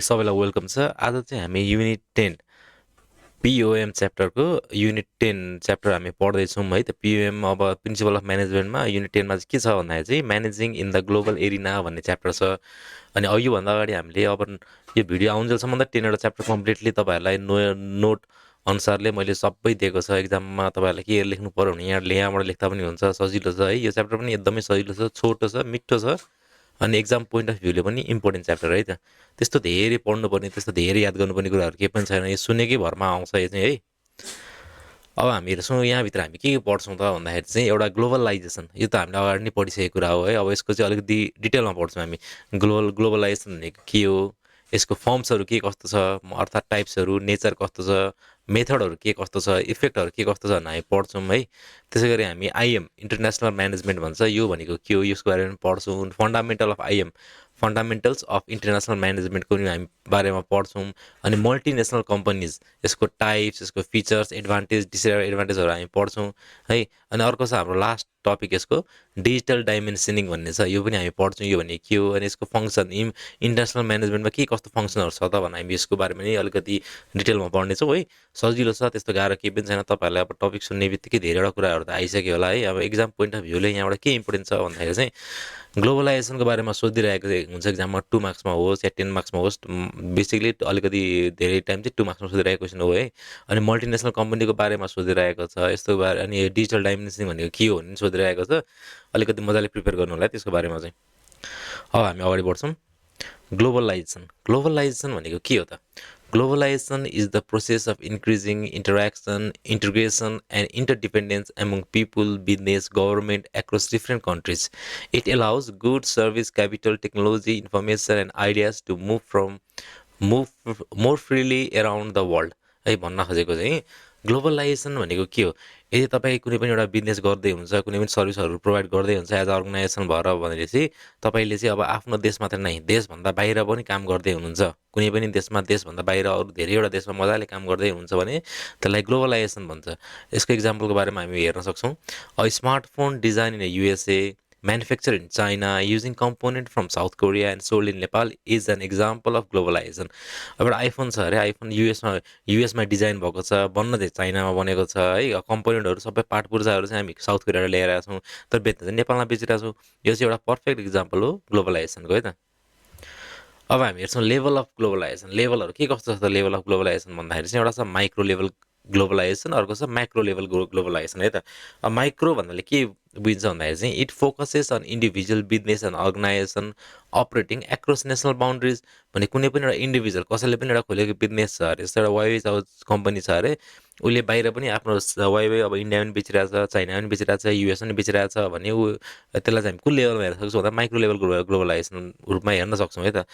सबैलाई वेलकम छ। आज चाहिँ हामी युनिट 10 POM च्याप्टरको युनिट 10 च्याप्टर हामी पढ्दैछौँ है। त POM अब प्रिन्सिपल अफ म्यानेजमेन्टमा युनिट 10मा चाहिँ के छ भन्दाखेरि चाहिँ managing in the global arena भन्ने च्याप्टर छ। अनि योभन्दा अगाडि हामीले अब यो भिडियो आउन्जेलसम्म त 10वटा च्याप्टर कम्प्लिटली तपाईँहरूलाई नोट अनुसारले मैले सबै दिएको छ। एक्जाममा तपाईँहरूलाई के लेख्नु पऱ्यो भने यहाँबाट लेख्दा पनि हुन्छ, सजिलो छ है। यो च्याप्टर पनि एकदमै सजिलो छ, छोटो छ, मिठो छ, अनि एक्जाम पोइन्ट अफ भ्यूले पनि इम्पोर्टेन्ट च्याप्टर है। त त्यस्तो धेरै पढ्नुपर्ने, त्यस्तो धेरै याद गर्नुपर्ने कुराहरू केही पनि छैन। यो सुनेकै भरमा आउँछ यो चाहिँ है। अब हामी हेर्छौँ यहाँभित्र हामी के पढ्छौँ त भन्दाखेरि चाहिँ एउटा ग्लोबलाइजेसन, यो त हामीले अगाडि नै पढिसकेको कुरा हो है। अब यसको चाहिँ अलिकति डिटेलमा पढ्छौँ हामी। ग्लोबलाइजेसन भनेको के हो, यसको फर्म्सहरू के कस्तो छ, अर्थात् टाइप्सहरू, नेचर कस्तो छ, मेथडहरू के कस्तो छ, इफेक्टहरू के कस्तो छ भनेर हामी पढ्छौँ है। त्यसै गरी हामी आइएम इन्टरनेसनल म्यानेजमेन्ट भन्छ, यो भनेको के हो यसको बारेमा पढ्छौँ। Fundamental of IM, fundamentals of international म्यानेजमेन्टको पनि हामी बारेमा पढ्छौँ। अनि मल्टिनेसनल कम्पनीज, यसको टाइप्स, यसको फिचर्स, एडभान्टेज, डिसएडभान्टेजहरू हामी पढ्छौँ है। अनि अर्को छ हाम्रो लास्ट टपिक यसको डिजिटल डाइमेन्सनिङ भन्ने छ, यो पनि हामी पढ्छौँ। यो भने के हो, अनि यसको फङ्सन, इन्टरनेसनल म्यानेजमेन्टमा के कस्तो फङ्सनहरू छ त भने हामी यसको बारेमा नि अलिकति डिटेलमा पढ्नेछौँ है। सजिलो छ, त्यस्तो गाह्रो केही पनि छैन। तपाईँहरूलाई अब टपिक सुन्ने बित्तिकै धेरैवटा कुराहरू त आइसक्यो होला है। अब एक्जाम पोइन्ट अफ भ्यूले यहाँबाट के इम्पोर्टेन्ट छ भन्दाखेरि चाहिँ ग्लोबलाइजेसनको बारेमा सोधिरहेको हुन्छ एक्जाममा, 2 मार्क्समा होस् या 10 मार्क्समा होस्। बेसिकली अलिकति धेरै टाइम चाहिँ 2 मार्क्समा सोधिरहेको क्वेसन हो है। अनि मल्टिनेसनल कम्पनीको बारेमा सोधिरहेको छ यस्तो बारे, अनि डिजिटल डाइमेन्सनिङ भनेको के हो भने सोधिरहेको छ। अलिकति मजाले प्रिपेयर गर्नु होला त्यसको बारेमा चाहिँ। अब हामी अगाडि बढ्छौँ। ग्लोबलाइजेसन, ग्लोबलाइजेसन भनेको के हो त? Globalization is the process of increasing interaction, integration, and interdependence among people, business, government across different countries. It allows goods, service, capital, technology, information, and ideas to move more freely around the world. है भन्न खोजेको चाहिँ globalisation भनेको के हो? यदि तपाईँ कुनै पनि एउटा बिजनेस गर्दै हुन्छ, कुनै पनि सर्भिसहरू प्रोभाइड गर्दै हुन्छ एज अ अर्गनाइजेसन भएर भनेपछि तपाईँले चाहिँ अब आफ्नो देश मात्र नै, देशभन्दा बाहिर पनि काम गर्दै हुनुहुन्छ, कुनै पनि देशमा, देशभन्दा बाहिर अरू धेरैवटा देशमा मजाले काम गर्दै हुनुहुन्छ भने त्यसलाई ग्लोबलाइजेसन भन्छ। यसको इक्जाम्पलको बारेमा हामी हेर्न सक्छौँ। A smartphone design in USA, manufactured in China using component from South Korea and sold in Nepal is an example of globalization. अब एउटा आइफोन छ अरे, आइफोन युएसमा डिजाइन भएको छ, बन्न चाहिँ चाइनामा बनेको छ है। कम्पोनेन्टहरू सबै पार्ट पूर्जाहरू चाहिँ हामी साउथ कोरियाबाट ल्याएर छौँ, तर बेच्न चाहिँ नेपालमा बेचिरहेको छौँ। यो चाहिँ एउटा पर्फेक्ट इक्जाम्पल हो ग्लोबलाइजेसनको है त। अब हामी हेर्छौँ लेभल अफ ग्लोबलाइजेसन। लेभलहरू के कस्तो छ त लेभल अफ ग्लोबलाइजेसन भन्दाखेरि चाहिँ एउटा छ माइक्रो लेभल ग्लोबलाइजेसन, अर्को छ म्याक्रो लेभल ग्लोबलाइजेसन है त। अब माइक्रो भन्नाले के बुझिन्छ भन्दाखेरि चाहिँ it focuses on individual business and organisation operating across national boundaries. भने कुनै पनि एउटा इन्डिभिजुअल, कसैले पनि एउटा खोलेको बिजनेस छ अरे, जस्तो एउटा वाइवे कम्पनी छ अरे, उसले बाहिर पनि आफ्नो वाइवे अब इन्डिया पनि बेचिरहेको छ, चाइना पनि बेचिरहेको छ, युएस पनि बेचिरहेको छ भने ऊ त्यसलाई चाहिँ हामी कुन लेभलमा हेर्न सक्छौँ भन्दा माइक्रो लेभल ग्लोबलाइजेसन रूपमा हेर्न सक्छौँ है त।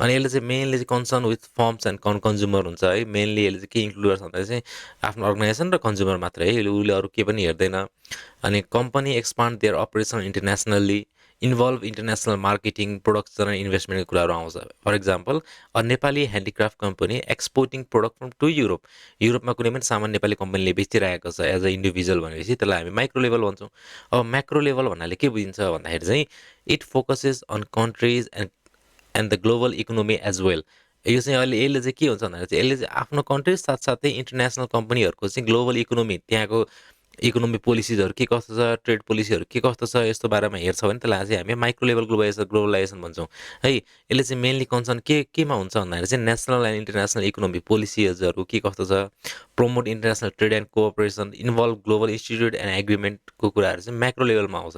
अनि यसले चाहिँ मेनली चाहिँ concern with firms and consumer हुन्छ है। मेनली यसले चाहिँ के इन्क्लुड गर्छ भन्दा चाहिँ आफ्नो अर्गनाइजेसन र कन्ज्युमर मात्रै है, उसले अरू केही पनि हेर्दैन। अनि company expand their operation internationally, involve international marketing, production र इन्भेस्टमेन्टको कुराहरू आउँछ। For example a Nepali handicraft company exporting product from to Europe, युरोपमा कुनै पनि सामान नेपाली कम्पनीले बेचिरहेको छ एज अ इन्डिभिजुअल भनेपछि त्यसलाई हामी माइक्रो लेभल भन्छौँ। अब म्याक्रो लेभल भन्नाले के बुझिन्छ भन्दाखेरि चाहिँ it focuses on countries and the global economy as well. यो चाहिँ अहिले यसले चाहिँ के हुन्छ भन्दाखेरि चाहिँ यसले चाहिँ आफ्नो कन्ट्री साथसाथै इन्टरनेसनल कम्पनीहरूको चाहिँ ग्लोबल इकोनोमी, त्यहाँको इकोनोमी पोलिसिजहरू के कस्तो छ, ट्रेड पोलिसीहरू के कस्तो छ, यस्तो बारेमा हेर्छ भने त्यसलाई चाहिँ हामी माइक्रो लेभल ग्लोबलाइजेसन भन्छौँ है। यसले चाहिँ मेनली कन्सर्न केमा हुन्छ भन्दाखेरि चाहिँ नेसनल एन्ड इन्टरनेसनल इकोनोमी पोलिसिजहरू के कस्तो छ, promote international trade and cooperation, involve global institute and एग्रिमेन्टको कुराहरू चाहिँ म्याक्रो लेभलमा आउँछ,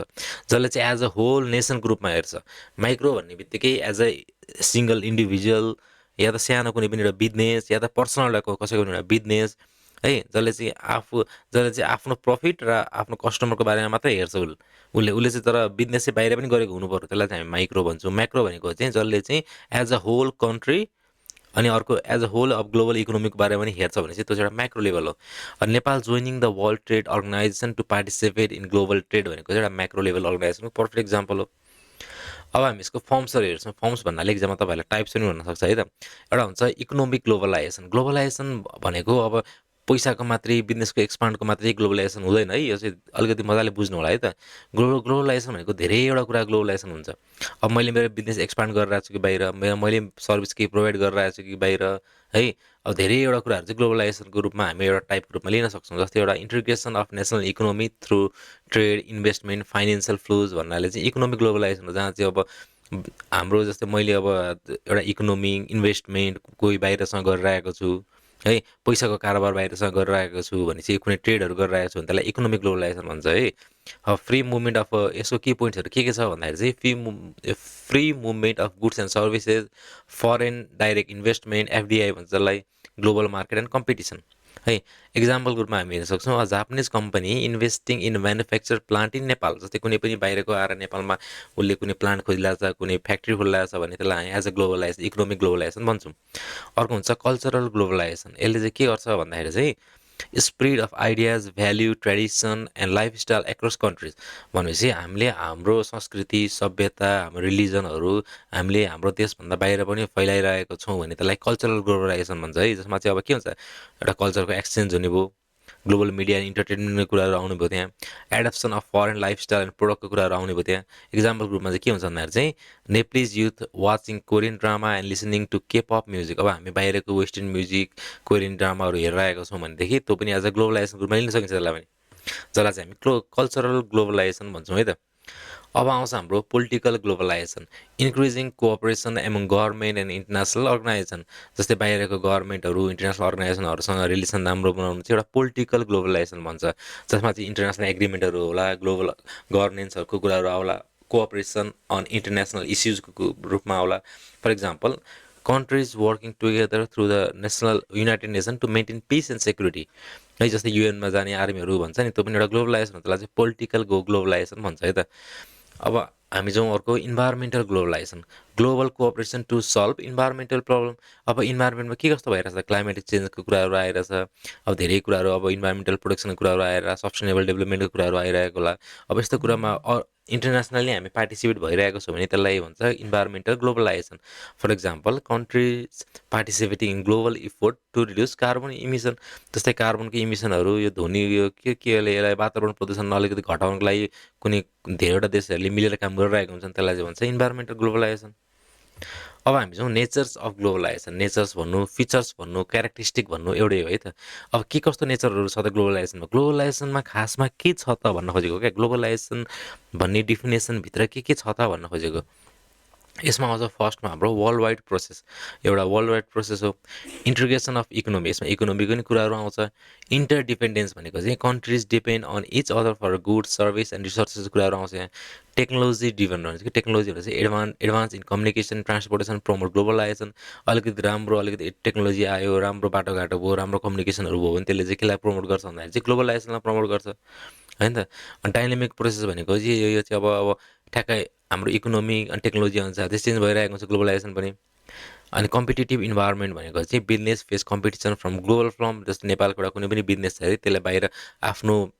जसले चाहिँ एज अ होल नेसन ग्रुपमा हेर्छ। माइक्रो भन्ने बित्तिकै एज अ सिङ्गल इन्डिभिजुअल या त सानो कुनै पनि एउटा बिजनेस या त पर्सनल कसैको पनि एउटा बिजनेस है, जसले चाहिँ आफ्नो प्रफिट र आफ्नो कस्टमरको बारेमा मात्रै हेर्छ। उसले चाहिँ तर बिजनेस चाहिँ बाहिर पनि गरेको हुनु पर्यो, त्यसलाई चाहिँ हामी माइक्रो भन्छौँ। म्याक्रो भनेको चाहिँ जसले चाहिँ एज अ होल कन्ट्री अनि अर्को as a whole of global इकोनोमीको बारेमा पनि हेर्छ भने चाहिँ त्यो चाहिँ एउटा म्याक्रो लेभल हो। Nepal joining the world trade organisation to participate in global trade भनेको चाहिँ एउटा म्याक्रो लेभल अर्गनाइजेसनको पर्फेक्ट इक्जाम्पल हो। अब हामी यसको फर्म्सहरू हेर्छौँ। फर्म्स भन्नाले एक्जाममा तपाईँहरूलाई टाइप्स पनि हुनसक्छ है त। एउटा हुन्छ इकोनोमिक ग्लोबलाइजेसन। ग्लोबलाइजेसन भनेको अब पैसाको मात्रै बिजनेसको एक्सपान्डको मात्रै ग्लोबलाइजेसन हुँदैन है। यो चाहिँ अलिकति मजाले बुझ्नु होला है त। ग्लोबलाइजेसन भनेको धेरैवटा कुरा ग्लोबलाइजेसन हुन्छ। अब मैले मेरो बिजनेस एक्सपान्ड गरिरहेको छु कि बाहिर, मैले सर्भिस केही प्रोभाइड गरिरहेको छु कि बाहिर है। अब धेरैवटा कुराहरू चाहिँ ग्लोबलाइजेसनको रूपमा हामी एउटा टाइपको रूपमा लिन सक्छौँ। जस्तै एउटा integration of national economy through trade, investment, financial flows भन्नाले चाहिँ इकोनोमिक ग्लोबलाइजेसन हो, जहाँ चाहिँ अब हाम्रो जस्तै मैले अब एउटा इकोनोमी इन्भेस्टमेन्ट कोही बाहिरसँग गरिरहेको छु है, पैसाको कारोबार बाहिरसँग गरिरहेको छु भने चाहिँ कुनै ट्रेडहरू गरिरहेको छु भने त्यसलाई इकोनोमिक ग्लोबलाइजेसन भन्छ है। अब फ्री मुभमेन्ट अफ यसको की पोइन्ट्सहरू के छ भन्दाखेरि चाहिँ free movement of goods and services, foreign direct investment, FDI भन्छ त्यसलाई, ग्लोबल मार्केट एन्ड कम्पिटिसन है। इक्जाम्पलको रूपमा हामी हेर्न सक्छौँ, a Japanese company investing in manufacture plant in Nepal. जस्तै कुनै पनि बाहिरको आएर नेपालमा उसले कुनै प्लान्ट खोलिरहेको छ, कुनै फ्याक्ट्री खोलिरहेको छ भने त्यसलाई as a globalisation, economic globalisation भन्छौँ। अर्को हुन्छ कल्चरल ग्लोबलाइजेसन। यसले चाहिँ के गर्छ भन्दाखेरि चाहिँ स्प्रिड of ideas, value, tradition and lifestyle across countries. भनेपछि हामीले हाम्रो संस्कृति, सभ्यता, हाम्रो रिलिजनहरू हामीले हाम्रो देशभन्दा बाहिर पनि फैलाइरहेको छौँ भने त्यसलाई कल्चरल ग्लोबलाइजेसन भन्छ है। जसमा चाहिँ अब के हुन्छ, एउटा कल्चरको एक्सचेन्ज हुने भयो, ग्लोबल मिडिया एन्ड इन्टरटेनमेन्टको कुराहरू आउने भयो त्यहाँ, adoption of foreign lifestyle and प्रोडक्टको कुराहरू आउने भयो त्यहाँ। इक्जाम्पलको रूपमा चाहिँ के हुन्छ भन्दाखेरि चाहिँ Nepalese youth watching Korean drama and listening to K pop music. अब हामी बाहिरको वेस्टर्न म्युजिक, कोरियन ड्रामाहरू हेरिरहेको छौँ भनेदेखि त्यो पनि एज अ ग्लोबलाइजेसनको रूपमा लिन सकिन्छ त्यसलाई पनि, जसलाई चाहिँ हामी कल्चरल ग्लोबलाइजेसन भन्छौँ है त। अब आउँछ हाम्रो political globalisation, increasing cooperation among government and international organisation. जस्तै बाहिरको गभर्मेन्टहरू, इन्टरनेसनल अर्गनाइजेसनहरूसँग रिलेसन राम्रो बनाउनु चाहिँ एउटा पोलिटिकल ग्लोबलाइजेसन भन्छ, जसमा चाहिँ इन्टरनेसनल एग्रिमेन्टहरू होला, ग्लोबल गभर्नेन्सहरूको कुराहरू आउला, कोअपरेसन अन इन्टरनेसनल इस्युजको रूपमा आउला। For example, countries working together through the national united nation to maintain peace and security है। जस्तै युएनमा जाने आर्मीहरू भन्छ नि, त्यो पनि एउटा ग्लोबलाइजेसन हो, त्यसलाई चाहिँ पोलिटिकल ग्लोबलाइजेसन भन्छ है त। अब हामी जाउँ अर्को, environmental globalisation, global cooperation to solve environmental problem. अब इन्भाइरोमेन्टमा के कस्तो भइरहेछ, क्लाइमेटिक चेन्जको कुराहरू आइरहेछ, अब धेरै कुराहरू, अब इन्भाइरोमेन्टल प्रोटेक्सनको कुराहरू आएर सस्टेनेबल डेभलपमेन्टको कुराहरू आइरहेको होला। अब यस्तो कुरामा इन्टरनेसनली हामी पार्टिसिपेट भइरहेको छौँ भने त्यसलाई भन्छ environmental globalisation. For example, countries participating in global effort to reduce carbon emission. जस्तै कार्बनको इमिसनहरू, यो ध्वनि, यो केले यसलाई वातावरण प्रदूषण अलिकति घटाउनको लागि कुनै धेरैवटा देशहरूले मिलेर काम गरिरहेको हुन्छन्, त्यसलाई चाहिँ भन्छ इन्भाइरोमेन्टल ग्लोबलाइजेसन। अब हामी जाउँ नेचर्स अफ ग्लोबलाइजेसन। नेचर्स भन्नु, फिचर्स भन्नु, क्यारेक्टरिस्टिक भन्नु एउटै हो है त। अब के कस्तो नेचरहरू छ त ग्लोबलाइजेसनमा, ग्लोबलाइजेसनमा खासमा के छ त भन्न खोजेको क्या, ग्लोबलाइजेसन भन्ने डिफिनेसनभित्र के छ त भन्न खोजेको। यसमा आउँछ फर्स्टमा हाम्रो वर्ल्ड वाइड प्रोसेस, एउटा वर्ल्ड वाइड प्रोसेस हो। इन्टिग्रेसन अफ इकोनोमी, यसमा इकोनोमीको नि कुराहरू आउँछ। इन्टरडिपेन्डेन्स भनेको चाहिँ countries depend on each other for good, service and resources कुराहरू आउँछ यहाँ। टेक्नोलोजी ड्रिभन भनेको टेक्नोलोजी भनेको चाहिँ advance in communication, transportation, promote globalisation. अलिकति राम्रो, अलिकति टेक्नोलोजी आयो, राम्रो बाटोघाटो भयो, राम्रो कम्युनिकेसनहरू भयो भने त्यसले चाहिँ केलाई प्रमोट गर्छ भन्दाखेरि चाहिँ ग्लोबलाइजेसनलाई प्रमोट गर्छ होइन त। डाइनामिक प्रोसेस भनेको चाहिँ यो चाहिँ अब ठ्याक्कै हाम्रो इकोनोमी अनि टेक्नोलोजी अनुसार चाहिँ चेन्ज भइरहेको छ ग्लोबलाइजेसन पनि। अनि कम्पिटेटिभ इन्भाइरोमेन्ट भनेको चाहिँ business face competition from global from, जस्तो नेपालको एउटा कुनै पनि बिजनेस छ अरे, त्यसले बाहिर आफ्नो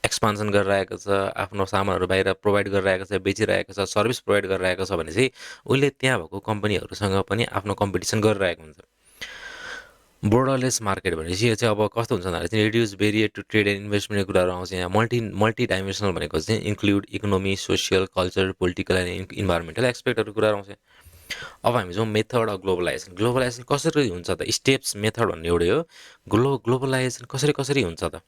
एक्सपान्सन गरिरहेको छ, आफ्नो सामानहरू बाहिर प्रोभाइड गरिरहेको छ, बेचिरहेको छ, सर्भिस प्रोभाइड गरिरहेको छ भने चाहिँ उसले त्यहाँ भएको कम्पनीहरूसँग पनि आफ्नो कम्पिटिसन गरिरहेको हुन्छ। बोर्डरलेस मार्केट भनेपछि यो चाहिँ अब कस्तो हुन्छ भन्दाखेरि चाहिँ reduce barrier to trade and इन्भेस्टमेन्टको कुराहरू आउँछ यहाँ। मल्टी डाइमेन्सनल भनेको चाहिँ include economy, social, culture, political and environmental एक्सपेक्टहरू कुराहरू आउँछ। अब हामी जाउँ मेथड अफ ग्लोबलाइजेसन। ग्लोबलाइजेसन कसरी हुन्छ त, स्टेप्स मेथड भन्ने एउटै हो। ग्लोबलाइजेसन कसरी हुन्छ त,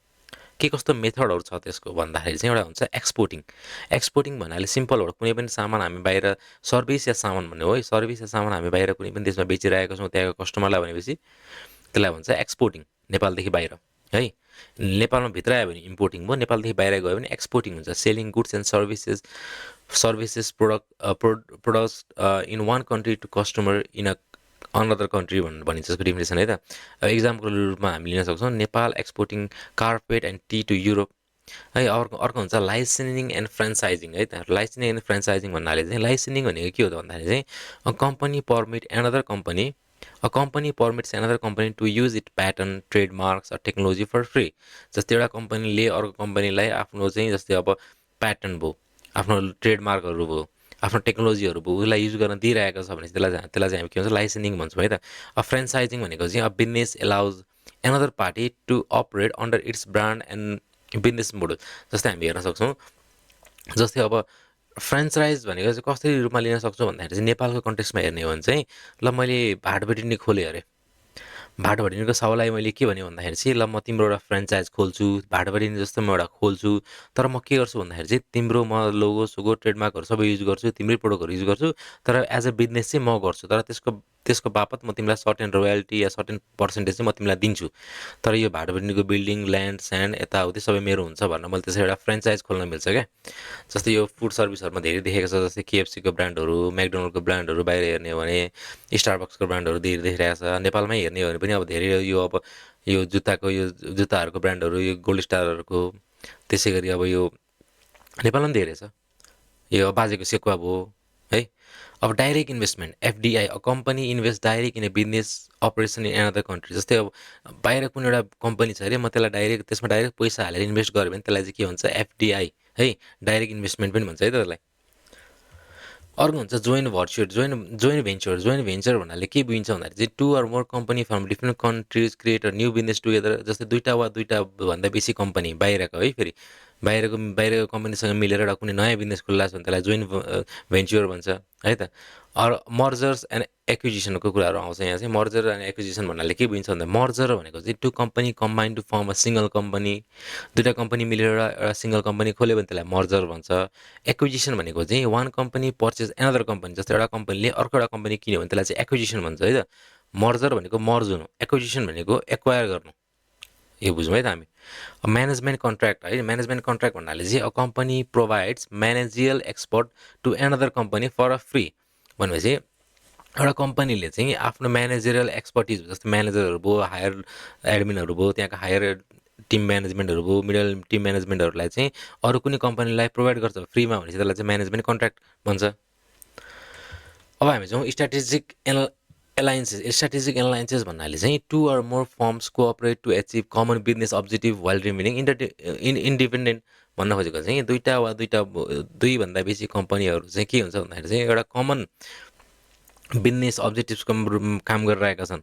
के कस्तो मेथडहरू छ त्यसको भन्दाखेरि चाहिँ एउटा हुन्छ एक्सपोर्टिङ। एक्सपोर्टिङ भन्नाले सिम्पल हो, कुनै पनि सामान हामी बाहिर, सर्भिस या सामान भन्ने हो है, सर्भिस या सामान हामी बाहिर कुनै पनि देशमा बेचिरहेको छौँ त्यहाँको कस्टमरलाई भनेपछि त्यसलाई भन्छ एक्सपोर्टिङ। नेपालदेखि बाहिर है, नेपालमा भित्र आयो भने इम्पोर्टिङ भयो, नेपालदेखि बाहिर गयो भने एक्सपोर्टिङ हुन्छ। Selling goods and services products in one country to customer in another country भनिन्छ यसको डिफिनेसन है त। इक्जाम्पलको रूपमा हामी लिन सक्छौँ Nepal exporting carpet and tea to Europe है। अर्को हुन्छ लाइसेन्सिङ एन्ड फ्रेन्चाइजिङ है त। लाइसेन्सिङ एन्ड फ्रेन्चाइजिङ भन्नाले चाहिँ लाइसेन्सिङ भनेको के हो त भन्दाखेरि चाहिँ a company permit another company A company permits another company to use its patent, trademarks or technology for free. जस्तै एउटा कम्पनीले अर्को कम्पनीलाई आफ्नो चाहिँ जस्तै अब प्याटेन्ट भयो, आफ्नो ट्रेडमार्कहरू भयो, आफ्नो टेक्नोलोजीहरू भयो, उसलाई युज गर्न दिइरहेको छ भने त्यसलाई चाहिँ हामी के भन्छ लाइसेन्सिङ भन्छौँ है त। अब फ्रेन्चाइजिङ भनेको चाहिँ अब business एलाउज another party to operate under its brand and business model. जस्तै हामी हेर्न सक्छौँ, जस्तै अब फ्रेन्चाइज भनेको चाहिँ कसरी रूपमा लिन सक्छौँ भन्दाखेरि चाहिँ नेपालको कन्टेक्स्टमा हेर्ने हो भने चाहिँ ल मैले भाटबेटिनी खोलेँ अरे, भाटबेटिनीको सवाललाई मैले के भने भन्दाखेरि चाहिँ ल म तिम्रो एउटा फ्रेन्चाइज खोल्छु, भाटबेटिनी जस्तो म एउटा खोल्छु, तर म के गर्छु भन्दाखेरि चाहिँ तिम्रो म लोगो सोगो ट्रेडमार्कहरू सबै युज गर्छु, तिम्रै प्रोडक्टहरू युज गर्छु, तर एज अ बिजनेस चाहिँ म गर्छु, तर त्यसको त्यसको बापत म तिमीलाई सर्टेन रोयल्टी या सर्टेन पर्सेन्टेज चाहिँ म तिमीलाई दिन्छु, तर यो भाटबेटिनीको बिल्डिङ ल्यान्ड स्यान्ड यताउति सबै मेरो हुन्छ भनेर मैले त्यसरी एउटा फ्रेन्चाइज खोल्न मिल्छ क्या। जस्तै यो फुड सर्भिसहरूमा धेरै देखेको छ, जस्तै केएफसीको ब्रान्डहरू, म्याकडोनल्डको ब्रान्डहरू बाहिर हेर्ने हो भने स्टारबक्सको ब्रान्डहरू धेरै देखिरहेको छ, नेपालमै हेर्ने हो भने पनि अब धेरै यो अब यो जुत्ताको यो जुत्ताहरूको ब्रान्डहरू, यो गोल्ड स्टारहरूको, त्यसै गरी अब यो नेपालमा पनि धेरै छ, यो बाजेको सेकुवा भयो है। अब direct investment FDI, a company invest direct in A business operation in another country. जस्तै अब बाहिर कुनै एउटा कम्पनी छ अरे, म त्यसलाई डाइरेक्ट त्यसमा डाइरेक्ट पैसा हालेर इन्भेस्ट गरेँ भने त्यसलाई चाहिँ के भन्छ, एफडिआई है, डाइरेक्ट इन्भेस्टमेन्ट पनि भन्छ है त्यसलाई। अर्को हुन्छ जोइन्ट भर्चुअल जोइन्ट भेन्चर भन्नाले के बुझिन्छ भन्दाखेरि चाहिँ two or more company from different countries create a new business together. जस्तै दुईवटा वा दुईवटा भन्दा बेसी कम्पनी बाहिरको है, फेरि बाहिरको कम्पनीसँग मिलेर एउटा कुनै नयाँ बिजनेस खोल्ला छ भने त्यसलाई जोइन्ट भेन्चर भन्छ है त। मर्जर्स एन्ड एक्विजिसनको कुराहरू आउँछ यहाँ चाहिँ। मर्जर एन्ड एक्विजिसन भन्नाले के बुझिन्छ भन्दा मर्जर भनेको चाहिँ two company combine to form a single company, दुईवटा कम्पनी मिलेर एउटा सिङ्गल कम्पनी खोल्यो भने त्यसलाई मर्जर भन्छ। एक्विजिसन भनेको चाहिँ one company purchase another company, जस्तै एउटा कम्पनीले अर्को एउटा कम्पनी किन्यो भने त्यसलाई चाहिँ एक्विजिसन भन्छ है त। मर्जर भनेको मर्ज हुनु, एक्विजिसन भनेको एक्वायर गर्नु, यो बुझौँ है त हामी। म्यानेजमेन्ट कन्ट्र्याक्ट है, म्यानेजमेन्ट कन्ट्र्याक्ट भन्नाले चाहिँ a company provides managerial expert to another company for a free भनेपछि एउटा कम्पनीले चाहिँ आफ्नो म्यानेजरियल एक्सपर्टिज, जस्तो म्यानेजरहरू भयो, हायर एडमिनहरू भयो, त्यहाँको हायर टिम म्यानेजमेन्टहरू भयो, मिडल टिम म्यानेजमेन्टहरूलाई चाहिँ अरू कुनै कम्पनीलाई प्रोभाइड गर्छ फ्रीमा भनेपछि त्यसलाई चाहिँ म्यानेजमेन्ट कन्ट्र्याक्ट भन्छ। अब हामी जाउँ स्ट्राटेजिक एलायन्सेस भन्नाले चाहिँ two or more firms cooperate to achieve common business objective while remaining independent भन्न खोजेको चाहिँ दुईवटा वा दुईभन्दा बेसी कम्पनीहरू चाहिँ के हुन्छ भन्दाखेरि चाहिँ एउटा कमन बिजनेस अब्जेक्टिभ्सको काम गरिरहेका छन्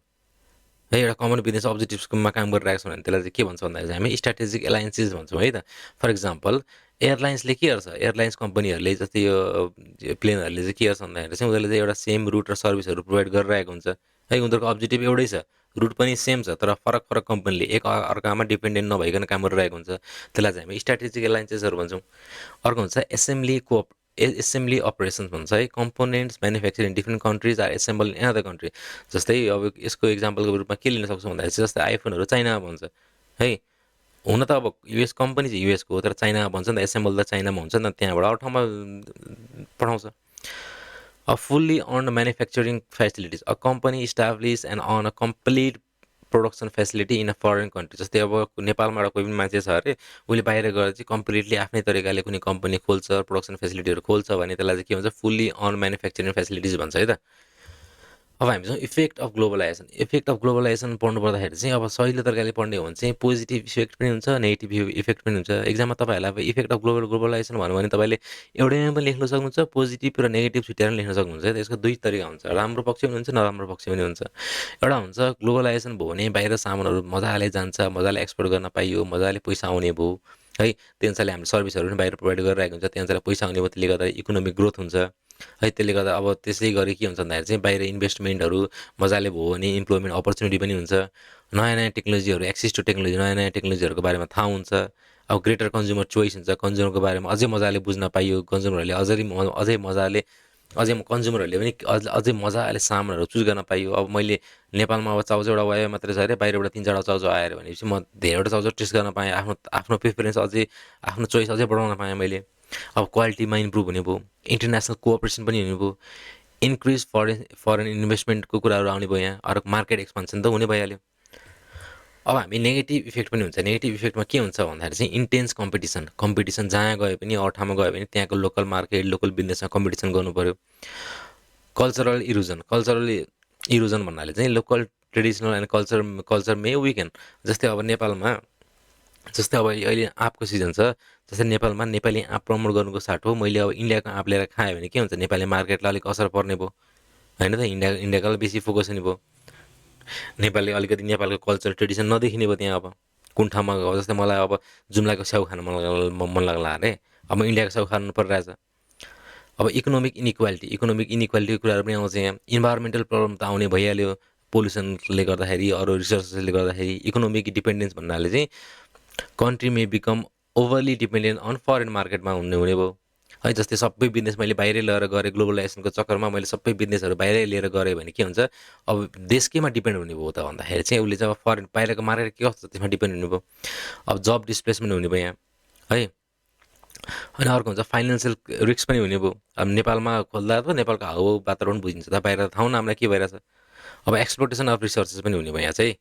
है, एउटा कमन बिजनेस अब्जेक्टिभ्सकोमा काम गरिरहेको छन् भने त्यसलाई चाहिँ के भन्छ भन्दाखेरि चाहिँ हामी स्ट्राटेजिक एलायन्सेस भन्छौँ है त। फर इक्जाम्पल एयरलाइन्सले के गर्छ, एयरलाइन्स कम्पनीहरूले जस्तै यो प्लेनहरूले चाहिँ के गर्छ भन्दाखेरि चाहिँ उनीहरूले चाहिँ एउटा सेम रुट र सर्भिसहरू प्रोभाइड गरिरहेको हुन्छ है, उनीहरूको अब्जेक्टिभ एउटै छ, रुट पनि सेम छ, तर फरक फरक कम्पनीले एक अर्कामा डिपेन्डेन्ट नभइकन काम गरिरहेको हुन्छ, त्यसलाई चाहिँ हामी स्ट्राटेजिक एलायन्सेसहरू भन्छौँ। अर्को हुन्छ एसेम्ब्ली अपरेसन्स भन्छ है, components manufacture in different countries are assemble in other country. जस्तै अब यसको इक्जाम्पलको रूपमा के लिन सक्छौँ भन्दाखेरि चाहिँ जस्तै आइफोनहरू चाइनामा भन्छ है, हुन त अब युएस कम्पनी चाहिँ युएसको हो, तर चाइनामा भन्छ नि त, एसेम्बल त चाइनामा हुन्छ नि त, त्यहाँबाट अरू ठाउँमा पठाउँछ। A fully owned manufacturing facilities, a company establish and own a complete production facility in a foreign country. जस्तै अब नेपालमा एउटा कोही पनि मान्छे छ अरे, उसले बाहिर गएर चाहिँ कम्प्लिटली आफ्नै तरिकाले कुनै कम्पनी खोल्छ, प्रोडक्सन फेसिलिटीहरू खोल्छ भने त्यसलाई चाहिँ के भन्छ, फुल्ली अर्न म्यानुफ्याक्चरिङ फेसिलिटिज भन्छ है त। अब हामी चाहिँ इफेक्ट अफ ग्लोबलाइजेसन पढ्नु पर्दाखेरि चाहिँ अब सहिलो तरिकाले पढ्ने हो भने चाहिँ पोजिटिभ इफेक्ट पनि हुन्छ, नेगेटिभ इफेक्ट पनि हुन्छ। एक्जाममा तपाईँहरूलाई अब इफेक्ट अफ ग्लोबलाइजेसन भन्यो भने तपाईँले एउटैमा पनि लेख्न सक्नुहुन्छ, पोजिटिभ र नेगेटिभ छुट्याएर लेख्न सक्नुहुन्छ है त। यसको दुई तरिका हुन्छ, राम्रो पक्ष पनि हुन्छ, नराम्रो पक्ष पनि हुन्छ। एउटा हुन्छ ग्लोबलाइजेसन भयो भने बाहिर सामानहरू मजाले जान्छ, मजाले एक्सपोर्ट गर्न पाइयो, मजाले पैसा आउने भयो है, त्यही अनुसारले हाम्रो सर्भिसहरू पनि बाहिर प्रोभाइड गरिरहेको हुन्छ, त्यही अनुसारले पैसा आउने भयो, त्यसले गर्दा इकोनोमिक ग्रोथ हुन्छ है। त्यसले गर्दा अब त्यसै गरी के हुन्छ भन्दाखेरि चाहिँ बाहिर इन्भेस्टमेन्टहरू मजाले भयो भने इम्प्लोइमेन्ट अपर्च्युनिटी पनि हुन्छ, नयाँ नयाँ टेक्नोलोजीहरू, एक्सेस टु टेक्नोलोजी, नयाँ नयाँ टेक्नोलोजीहरूको बारेमा थाहा हुन्छ। अब ग्रेटर कन्ज्युमर चोइस हुन्छ, कन्ज्युमरको बारेमा अझै मजाले बुझ्न पाइयो, कन्ज्युमरहरूले अझै मजाले कन्ज्युमरहरूले पनि अझै मजाले सामानहरू चुज गर्न पाइयो। अब मैले नेपालमा अब चाउचाउवटा वायो मात्रै छ अरे, बाहिरबाट 3-4वटा चाउचाउ आएर भनेपछि म धेरैवटा चाउचाउ टेस्ट गर्न पाएँ, आफ्नो आफ्नो प्रिफरेन्स अझै, आफ्नो चोइस अझै बढाउन पाएँ मैले। अब क्वालिटीमा इम्प्रुभ हुने भयो, इन्टरनेसनल कोअपरेसन पनि हुने भयो, इन्क्रिज फरेन इन्भेस्टमेन्टको कुराहरू आउने भयो, यहाँ अरू मार्केट एक्सपान्सन त हुने भइहाल्यो। अब हामी नेगेटिभ इफेक्ट पनि हुन्छ, नेगेटिभ इफेक्टमा के हुन्छ भन्दाखेरि चाहिँ इन्टेन्स कम्पिटिसन जहाँ गए पनि, अरू ठाउँमा गयो भने त्यहाँको लोकल मार्केट, लोकल बिजनेसमा कम्पिटिसन गर्नु पऱ्यो। कल्चरल इरोजन भन्नाले चाहिँ लोकल ट्रेडिसनल एन्ड कल्चर मे विकेन। जस्तै अब नेपालमा, जस्तै अब अहिले आँपको सिजन छ, जस्तै नेपालमा नेपाली आँप प्रमोट गर्नुको साटो मैले अब इन्डियाको आँप लिएर खाएँ भने के हुन्छ, नेपाली मार्केटलाई अलिक असर पर्ने भयो होइन त, इन्डियाको बेसी फोकस हुने भयो नेपालले अलिकति नेपालको कल्चर ट्रेडिसन नदेखिने भयो त्यहाँ अब कुन ठाउँमा गयो जस्तै मलाई अब जुम्लाको स्याउ खान मन लाग्ला अरे अब इन्डियाको स्याउ खानु परिरहेछ अब इकोनोमिक इनिक्वालिटीको कुराहरू पनि आउँछ यहाँ इन्भाइरोमेन्टल प्रब्लम त आउने भइहाल्यो पोल्युसनले गर्दाखेरि अरू रिसोर्सेसले गर्दाखेरि इकोनोमिक डिपेन्डेन्स भन्नाले चाहिँ country may become overly dependent on foreign मार्केटमा हुने भयो है जस्तै सबै बिजनेस मैले बाहिरै लिएर गरेँ ग्लोबलाइजेसनको चक्करमा मैले सबै बिजनेसहरू बाहिरै लिएर गरेँ भने के हुन्छ अब देश केमा डिपेन्ड हुने भयो त भन्दाखेरि चाहिँ उसले चाहिँ अब फरेन बाहिरको मार्केट के कस्तो त्यसमा डिपेन्ड हुने भयो अब जब डिस्प्लेसमेन्ट हुने भयो यहाँ है अनि अर्को हुन्छ फाइनेन्सियल रिस्क पनि हुने भयो अब नेपालमा खोल्दा त नेपालको हावा वातावरण बुझिन्छ त बाहिर थाहा न हामीलाई के भइरहेछ अब एक्सप्लोटेसन अफ रिसोर्सेस पनि हुने भयो यहाँ चाहिँ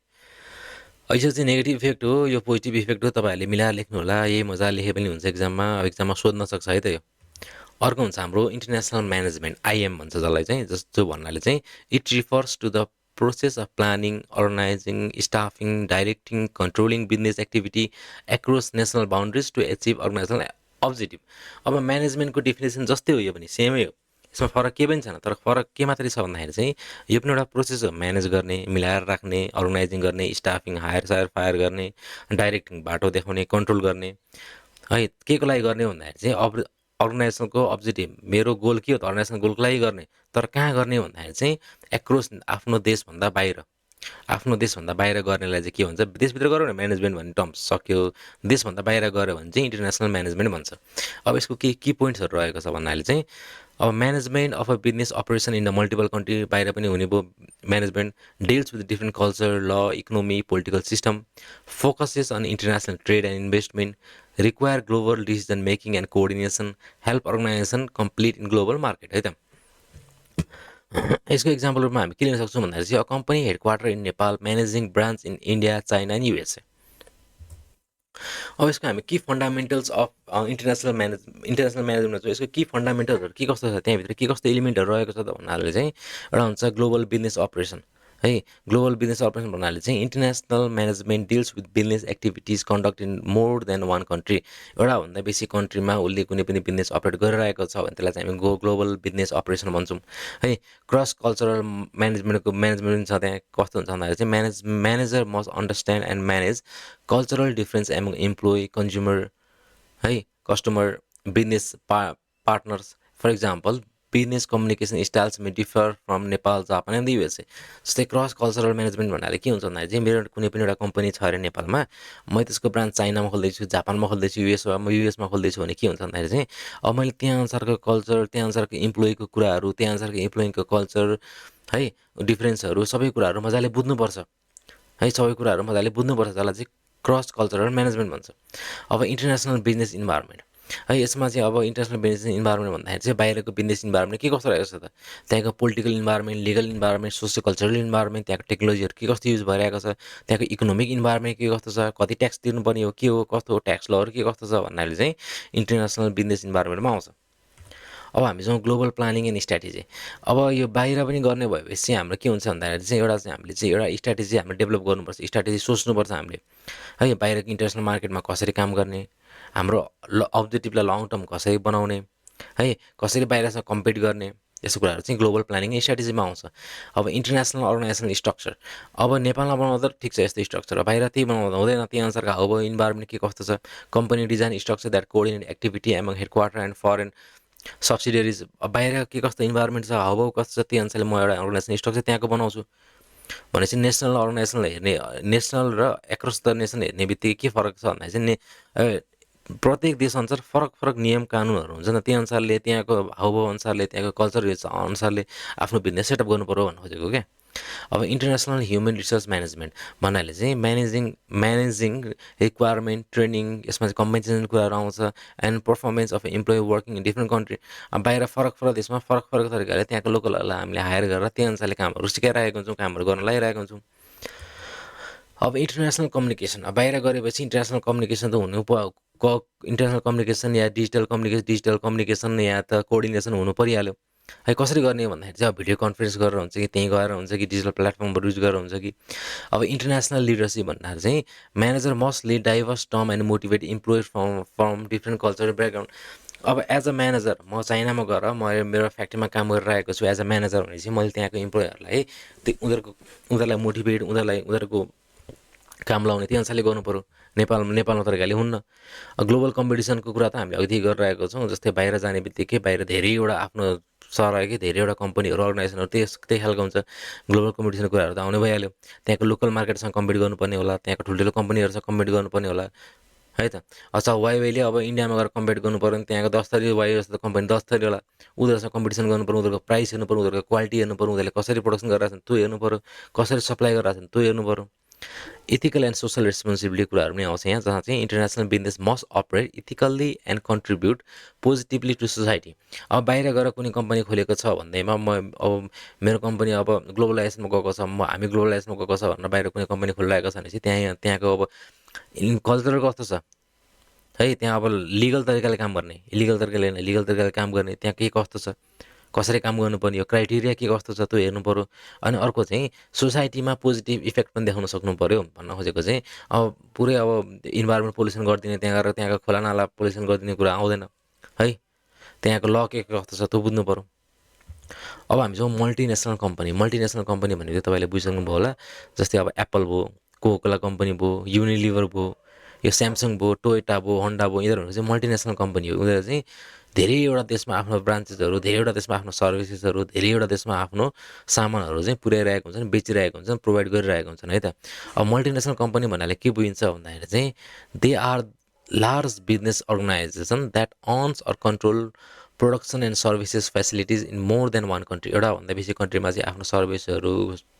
ऐसा चाहिँ नेगेटिभ इफेक्ट हो यो पोजिटिभ इफेक्ट हो तपाईँहरूले मिलाएर लेख्नु होला यही मजा लेखे पनि हुन्छ एक्जाममा सोध्न सक्छ है त यो अर्को हुन्छ हाम्रो इन्टरनेसनल म्यानेजमेन्ट आइएम भन्छ जसलाई चाहिँ जस्तो भन्नाले चाहिँ it refers to the process of planning organising staffing directing controlling business activity across national boundaries to achieve organisational objective अब म्यानेजमेन्टको डेफिनेसन जस्तै हो यो पनि सेमै हो यसमा फरक के पनि छैन तर फरक के मात्रै छ भन्दाखेरि चाहिँ यो पनि एउटा प्रोसेस हो म्यानेज गर्ने मिलाएर राख्ने अर्गनाइजिङ गर्ने स्टाफिङ हायर फायर गर्ने डाइरेक्टिङ बाटो देखाउने कन्ट्रोल गर्ने है के को लागि गर्ने भन्दाखेरि चाहिँ अर्गनाइजेसनको अब्जेक्टिभ मेरो गोल के हो त अर्गनाइजेसनको गोलको लागि गर्ने तर कहाँ गर्ने भन्दाखेरि चाहिँ एक्रोस आफ्नो देशभन्दा बाहिर गर्नेलाई चाहिँ के भन्छ देशभित्र गऱ्यो भने म्यानेजमेन्ट भन्ने टर्म्स सक्यो देशभन्दा बाहिर गऱ्यो भने चाहिँ इन्टरनेसनल म्यानेजमेन्ट भन्छ अब यसको के की पोइन्ट्सहरू रहेको छ भन्नाले चाहिँ अब management of a business operation in the multiple country बाहिर पनि हुने भयो management deals with different culture law economy political system focuses on international trade and investment require global decision making and coordination help organisation complete in global market है त यसको इक्जाम्पलहरूमा हामी के लिन सक्छौँ भन्दाखेरि चाहिँ a company head quarter in Nepal managing branch in India China and USA अब यसको हामी की फन्डामेन्टल्स अफ इन्टरनेसनल म्यानेजमेन्ट छ यसको की फन्डामेन्टल्सहरू के कस्तो छ त्यहाँभित्र के कस्तो एलिमेन्टहरू रहेको छ त भन्नाले चाहिँ एउटा हुन्छ ग्लोबल बिजनेस अपरेसन है ग्लोबल बिजनेस अपरेसन भन्नाले चाहिँ international management deals with business activities conduct in more than one country एउटाभन्दा बेसी कन्ट्रीमा उसले कुनै पनि बिजनेस अपरेट गरिरहेको छ भने त्यसलाई चाहिँ हामी ग्लोबल बिजनेस अपरेसन भन्छौँ है क्रस कल्चरल म्यानेजमेन्ट छ त्यहाँ कस्तो हुन्छ भन्दाखेरि चाहिँ manager must understand and manage cultural difference among employee consumer है customer business partners for example business communication styles may differ from Nepal Japan and the USA जस्तै क्रस कल्चरल म्यानेजमेन्ट भन्नाले के हुन्छ भन्दाखेरि चाहिँ मेरो कुनै पनि एउटा कम्पनी छ अरे नेपालमा म त्यसको ब्रान्च चाइनामा खोल्दैछु जापानमा खोल्दैछु युएसमा खोल्दैछु भने के हुन्छ भन्दाखेरि चाहिँ अब मैले त्यहाँ अनुसारको कल्चर त्यहाँ अनुसारको इम्प्लोइको कुराहरू त्यहाँ अनुसारको इम्प्लोइको कल्चर है डिफ्रेन्सहरू सबै कुराहरू मजाले बुझ्नुपर्छ है सबै कुराहरू मजाले बुझ्नुपर्छ जसलाई चाहिँ क्रस कल्चरल म्यानेजमेन्ट भन्छ अब इन्टरनेसनल बिजनेस इन्भाइरोमेन्ट है यसमा चाहिँ अब इन्टरनेसनल बिजनेस इन्भाइरोमेन्ट भन्दाखेरि चाहिँ बाहिरको बिजनेस इन्भाइरोमेन्ट के कस्तो रहेको छ त त्यहाँको political environment legal environment socio cultural environment त्यहाँको टेक्नोलोजीहरू के कस्तो युज भइरहेको छ त्यहाँको इकोनोमिक इन्भाइरोमेन्ट के कस्तो छ कति ट्याक्स तिर्नुपर्ने हो के हो कस्तो हो ट्याक्स लहरू के कस्तो छ भन्नाले चाहिँ इन्टरनेसनल बिजनेस इन्भाइरोमेन्टमा आउँछ अब हामीसँग ग्लोबल प्लानिङ एन्ड स्ट्राटेजी अब यो बाहिर पनि गर्ने भएपछि चाहिँ हाम्रो के हुन्छ भन्दाखेरि चाहिँ एउटा चाहिँ हामीले चाहिँ एउटा स्ट्राटेजी हामीले डेभलप गर्नुपर्छ स्ट्राटेजी सोच्नुपर्छ हामीले है बाहिरको इन्टरनेसनल मार्केटमा कसरी काम गर्ने हाम्रो अब्जेक्टिभलाई लङ टर्म कसरी बनाउने है कसरी बाहिरसँग कम्पिट गर्ने यस्तो कुराहरू चाहिँ ग्लोबल प्लानिङ स्ट्राटेजीमा आउँछ अब इन्टरनेसनल अर्गनाइजेसनल स्ट्रक्चर अब नेपालमा बनाउँदा ठिक छ यस्तो स्ट्रक्चर बाहिर त्यही बनाउँदा हुँदैन त्यही अनुसारको हाउ इन्भाइरोमेन्ट के कस्तो छ company design structure that coordinate activity among headquarter and foreign subsidiaries बाहिर के कस्तो इन्भाइरोमेन्ट छ हाउ कस्तो छ त्यही अनुसारले म एउटा अर्गनाइजेसन स्ट्रक्चर त्यहाँको बनाउँछु भनेपछि नेसनल अर्गनाइजेसनलाई हेर्ने नेसनल र एक्रस द नेसन हेर्ने बित्तिकै के फरक छ भन्दाखेरि चाहिँ प्रत्येक देशअनुसार फरक नियम कानुनहरू हुन्छ नि त्यही अनुसारले त्यहाँको हाउभाउ अनुसारले त्यहाँको कल्चर अनुसारले आफ्नो बिजनेस सेटअप गर्नु पर्यो भन्नु खोजेको क्या अब इन्टरनेसनल ह्युमन रिसोर्स म्यानेजमेन्ट भन्नाले चाहिँ म्यानेजिङ रिक्वायरमेन्ट ट्रेनिङ यसमा चाहिँ कम्पेन्सेसन कुराहरू आउँछ and performance of employee working in different country बाहिर फरक देशमा फरक तरिकाले त्यहाँको लोकलहरूलाई हामीले हायर गरेर त्यही अनुसारले कामहरू सिकाइरहेको हुन्छौँ कामहरू गर्न लगाइरहेको हुन्छौँ अब इन्टरनेसनल कम्युनिकेसन बाहिर गरेपछि इन्टरनेसनल कम्युनिकेसन त हुनु इन्टरनेसनल कम्युनिकेसन या डिजिटल कम्युनिकेसन या त कोअर्डिनेसन हुनु परिहाल्यो है कसरी गर्ने भन्दाखेरि चाहिँ अब भिडियो कन्फरेन्स गरेर हुन्छ कि त्यहीँ गएर हुन्छ कि डिजिटल प्लेटफर्महरू युज गरेर हुन्छ कि अब इन्टरनेसनल लिडरसिप भन्दाखेरि चाहिँ manager must lead diverse term and motivate employee from different cultural background अब एज अ म्यानेजर म चाइनामा गएर म मेरो फ्याक्ट्रीमा काम गरिरहेको छु एज अ म्यानेजर भनेपछि मैले त्यहाँको इम्प्लोयरहरूलाई त्यो उनीहरूलाई मोटिभेट उनीहरूको काम लाउने त्यही अनुसारले गर्नु पऱ्यो। नेपालमा तरिकाले हुन्न। ग्लोबल कम्पिटिसनको कुरा त हामीले अघि गरिरहेको छौँ। जस्तै बाहिर जाने बित्तिकै बाहिर धेरैवटा आफ्नो सहरकै धेरैवटा कम्पनीहरू अर्गनाइजेसनहरू त्यही खालको हुन्छ। ग्लोबल कम्पिटिसनको कुराहरू त आउने भइहाल्यो। त्यहाँको लोकल मार्केटसँग कम्पिट गर्नुपर्ने होला, त्यहाँको ठुल्ठुलो कम्पनीहरूसँग कम्पिट गर्नुपर्ने होला है त। अच्छा वाइवाईले अब इन्डियामा गएर कम्पिट गर्नु पऱ्यो भने त्यहाँको 10 थरी वाइ जस्तो कम्पनी 10 थरी होला। उनीहरूसँग कम्पिटिसन गर्नु पऱ्यो, उनीहरूको प्राइस हेर्नु पऱ्यो, उनीहरूको क्वालिटी हेर्नु पऱ्यो, उनीहरूले कसरी प्रोडक्सन गरिरहेको छन् त्यो हेर्नु पऱ्यो, कसरी सप्लाई गरिरहेको छन् त्यो हेर्नु पऱ्यो। इथिकल एन्ड सोसल रेस्पोन्सिबिलिटी कुराहरू पनि आउँछ यहाँ, जहाँ चाहिँ international business must operate ethically and contribute positively to society. अब बाहिर गएर कुनै कम्पनी खोलेको छ भन्दैमा अब मेरो कम्पनी अब ग्लोबलाइजेसनमा गएको छ, हामी ग्लोबलाइजेसनमा गएको छ भनेर बाहिर कुनै कम्पनी खोलिरहेको छ भनेपछि त्यहाँको अब कल्चर कस्तो छ है, त्यहाँ अब लिगल तरिकाले काम गर्ने, इलिगल तरिकाले होइन, लिगल तरिकाले काम गर्ने त्यहाँ के कस्तो छ, कसरी काम गर्नुपर्ने, यो क्राइटेरिया के कस्तो छ त्यो हेर्नु पऱ्यो। अनि अर्को चाहिँ सोसाइटीमा पोजिटिभ इफेक्ट पनि देखाउन सक्नु पऱ्यो। भन्न खोजेको चाहिँ अब पुरै अब इन्भाइरोमेन्ट पोल्युसन गरिदिने, त्यहाँ गएर त्यहाँको खोलानाला पोल्युसन गरिदिने कुरा आउँदैन है। त्यहाँको ल के कस्तो छ त्यो बुझ्नु पऱ्यो। अब हामी जाउँ मल्टिनेसनल कम्पनी भनेको तपाईँले बुझिसक्नुभयो होला। जस्तै अब एप्पल भयो, कोकोला कम्पनी भयो, युनिलिभर भयो, यो स्यामसङ भयो, टोयोटा भयो, होन्डा भयो, यिनीहरू चाहिँ मल्टिनेसनल कम्पनी हो। उनीहरू चाहिँ धेरैवटा देशमा आफ्नो ब्रान्चेसहरू, धेरैवटा देशमा आफ्नो सर्भिसेसहरू, धेरैवटा देशमा आफ्नो सामानहरू चाहिँ पुर्याइरहेको हुन्छन्, बेचिरहेको हुन्छन्, प्रोभाइड गरिरहेको हुन्छन् है त। अब मल्टिनेसनल कम्पनी भन्नाले के बुझिन्छ भन्दाखेरि चाहिँ they are large business organisation that owns or control production and services facilities in more than one country. एउटा भन्दा बेसी कन्ट्रीमा चाहिँ आफ्नो सर्भिसहरू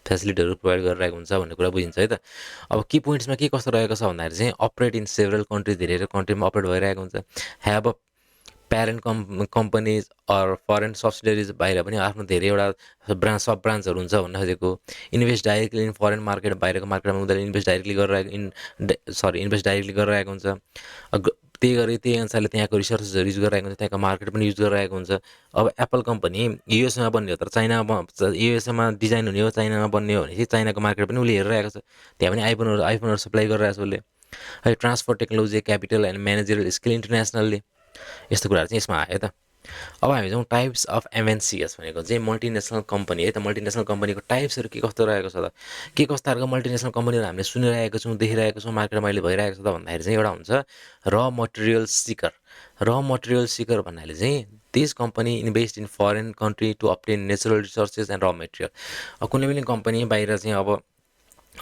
फेसिलिटीहरू प्रोभाइड गरिरहेको हुन्छ भन्ने कुरा बुझिन्छ है त। अब की पोइन्ट्समा के कस्तो रहेको छ भन्दाखेरि चाहिँ अपरेट इन सेभरल कन्ट्रिज, धेरै कन्ट्रीमा अपरेट भइरहेको हुन्छ। Have a parent companies or foreign subsidiaries, बाहिर पनि आफ्नो धेरैवटा सब ब्रान्चहरू हुन्छ भन्न खोजेको। Invest directly in foreign market, बाहिरको मार्केटमा उनीहरूले इन्भेस्ट डाइरेक्टली गरिरहेको हुन्छ। त्यही गरी त्यही अनुसारले त्यहाँको रिसोर्सेसहरू युज गरिरहेको हुन्छ, त्यहाँको मार्केट पनि युज गरिरहेको हुन्छ। अब एप्पल कम्पनी युएसएमा बन्ने हो तर युएसएमा डिजाइन हुने हो, चाइनामा बन्ने हो भने चाहिँ चाइनाको मार्केट पनि उसले हेरिरहेको छ। त्यहाँ पनि आइफोनहरू सप्लाई गरिरहेको छ उसले है। Transfer technology capital and managerial skill internationally, यस्तो कुराहरू चाहिँ यसमा आयो त। अब हामी जाउँ टाइप्स अफ एमएनसिएस भनेको चाहिँ मल्टिनेसनल कम्पनी है त। मल्टिनेसनल कम्पनीको टाइप्सहरू के कस्तो रहेको छ त, के कस्तो खालको मल्टिनेसनल कम्पनीहरू हामीले सुनिरहेको छौँ, देखिरहेको छौँ, मार्केटमा अहिले भइरहेको छ त भन्दाखेरि चाहिँ एउटा हुन्छ raw material seeker. Raw material seeker भन्नाले चाहिँ this company invest in foreign country to obtain natural resources and raw material. अब कुनै पनि कम्पनी बाहिर चाहिँ अब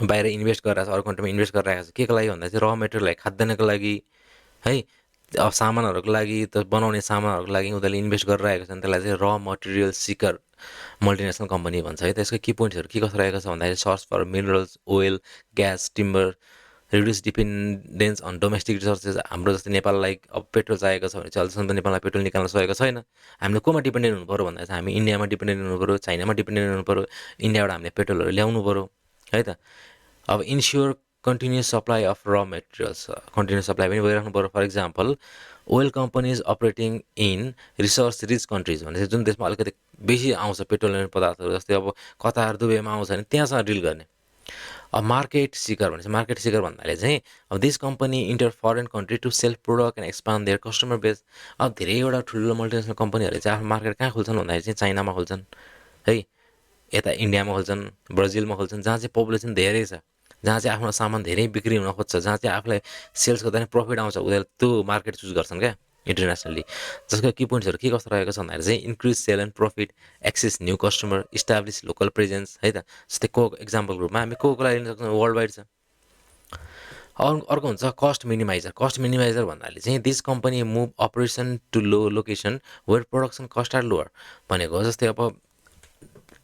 बाहिर इन्भेस्ट गरिरहेको छ, अरू कन्ट्रीमा इन्भेस्ट गरिरहेको छ, के को लागि भन्दा चाहिँ र मटेरियल खाद्यान्नको लागि है, अब सामानहरूको लागि त बनाउने सामानहरूको लागि उनीहरूले इन्भेस्ट गरिरहेको छन्, त्यसलाई चाहिँ र मटेरियल सिकर मल्टिनेसनल कम्पनी भन्छ है। त्यसको की पोइन्ट्सहरू के कस्तो रहेको छ भन्दाखेरि search for minerals, oil, gas, timber, reduce dependence on domestic resources. हाम्रो जस्तै नेपाललाई अब पेट्रोल चाहिएको छ भने चाहिँ अहिलेसम्म त नेपाललाई पेट्रोल निकाल्न सकेको छैन। हामीले कोमा डिपेन्डेन्ट हुनु पऱ्यो भन्दा चाहिँ हामी इन्डियामा डिपेन्डेन्ट हुनु पऱ्यो, चाइनामा डिपेन्डेन्ट हुनु पऱ्यो, इन्डियाबाट हामीले पेट्रोलहरू ल्याउनु पऱ्यो है त। अब ensure continuous supply of raw materials, continuous supply पनि भइराख्नु पऱ्यो। For example oil companies operating in resource rich countries भनेपछि जुन देशमा अलिकति बेसी आउँछ पेट्रोलियम पदार्थहरू, जस्तै अब कतार, दुबईमा आउँछ भने त्यहाँसँग डिल गर्ने। अब मार्केट सिकर भनेपछि मार्केट सिकर भन्नाले चाहिँ अब this company enter foreign country to sell product and expand their customer base. अब धेरैवटा ठुलो मल्टिनेसनल कम्पनीहरूले चाहिँ आफ्नो मार्केट कहाँ खोल्छन् भन्दाखेरि चाहिँ चाइनामा खोल्छन् है, यता इन्डियामा खोल्छन्, ब्राजिलमा खोल्छन्, जहाँ चाहिँ पपुलेसन धेरै छ, जहाँ चाहिँ आफ्नो सामान धेरै बिक्री हुन खोज्छ, जहाँ चाहिँ आफूलाई सेल्स गर्दा पनि प्रफिट आउँछ, उनीहरूले त्यो मार्केट चुज गर्छन् क्या इन्टरनेसनली। जसको की पोइन्ट्सहरू के कस्तो रहेको छ भन्दाखेरि चाहिँ increase sale and profit, access new customer, establish local presence है त। जस्तै एक्जाम्पल ग्रुपमा हामी कोकोला लिन सक्छौँ, वर्ल्ड वाइड छ। अर्को हुन्छ कस्ट मिनिमाइजर। कस्ट मिनिमाइजर भन्नाले चाहिँ this company move operation to location where production cost are lower भनेको। जस्तै अब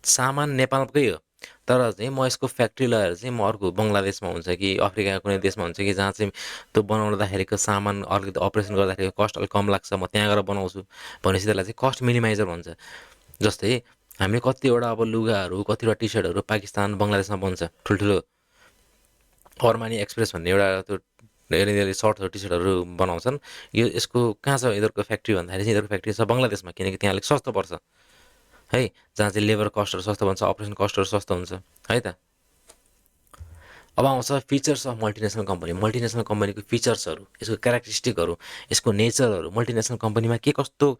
सामान नेपालकै हो तर चाहिँ म यसको फ्याक्ट्री लगाएर चाहिँ म अर्को बङ्गलादेशमा हुन्छ कि अफ्रिकाको कुनै देशमा हुन्छ कि जहाँ चाहिँ त्यो बनाउँदाखेरिको सामान अलिकति अपरेसन गर्दाखेरि कस्ट अलिक कम लाग्छ, म त्यहाँ गएर बनाउँछु भनेपछि त्यसलाई चाहिँ कस्ट मिनिमाइजर भन्छ। जस्तै हामीले कतिवटा अब लुगाहरू, कतिवटा टी सर्टहरू पाकिस्तान, बङ्गलादेशमा बन्छ, ठुल्ठुलो अरमानी एक्सप्रेस भन्ने एउटा त्यो धेरै सर्टहरू टी सर्टहरू बनाउँछन्। यसको कहाँ छ यिनीहरूको फ्याक्ट्री भन्दाखेरि चाहिँ यिनीहरूको फ्याक्ट्री छ बङ्गलादेशमा, किनकि त्यहाँ अलिक सस्तो पर्छ है, जहाँ चाहिँ लेबर कस्टहरू सस्तो हुन्छ, अपरेसन कस्टहरू सस्तो हुन्छ है त। अब आउँछ features of multinational company. Multinational कम्पनीको फिचर्सहरू, यसको क्यारेक्टरिस्टिकहरू, यसको नेचरहरू, मल्टिनेसनल कम्पनीमा के कस्तो